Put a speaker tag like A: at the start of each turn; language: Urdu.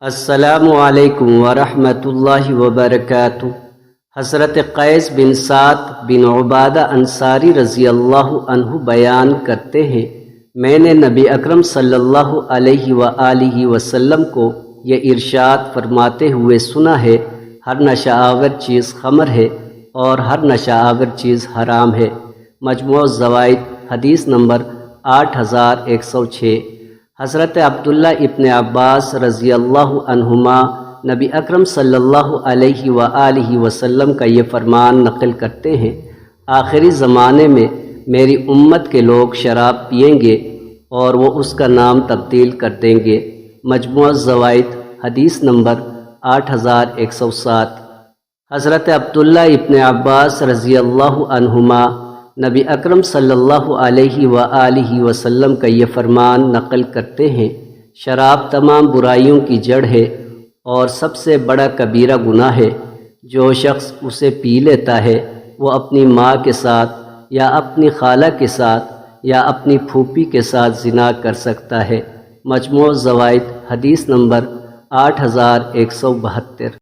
A: السلام علیکم ورحمۃ اللہ وبرکاتہ۔ حضرت قیس بن سعد بن عبادہ انصاری رضی اللہ عنہ بیان کرتے ہیں، میں نے نبی اکرم صلی اللہ علیہ وآلہ وسلم کو یہ ارشاد فرماتے ہوئے سنا ہے، ہر نشہ آور چیز خمر ہے اور ہر نشہ آور چیز حرام ہے۔ مجموع الزوائد حدیث نمبر 8106۔ حضرت عبداللہ ابن عباس رضی اللہ عنہما نبی اکرم صلی اللہ علیہ وآلہ وسلم کا یہ فرمان نقل کرتے ہیں، آخری زمانے میں میری امت کے لوگ شراب پئیں گے اور وہ اس کا نام تبدیل کر دیں گے۔ مجموع الزوائد حدیث نمبر 8107۔ حضرت عبداللہ ابن عباس رضی اللہ عنہما نبی اکرم صلی اللہ علیہ وآلہ وسلم کا یہ فرمان نقل کرتے ہیں، شراب تمام برائیوں کی جڑ ہے اور سب سے بڑا کبیرہ گناہ ہے۔ جو شخص اسے پی لیتا ہے وہ اپنی ماں کے ساتھ یا اپنی خالہ کے ساتھ یا اپنی پھوپھی کے ساتھ زنا کر سکتا ہے۔ مجموع الزوائد حدیث نمبر 8172۔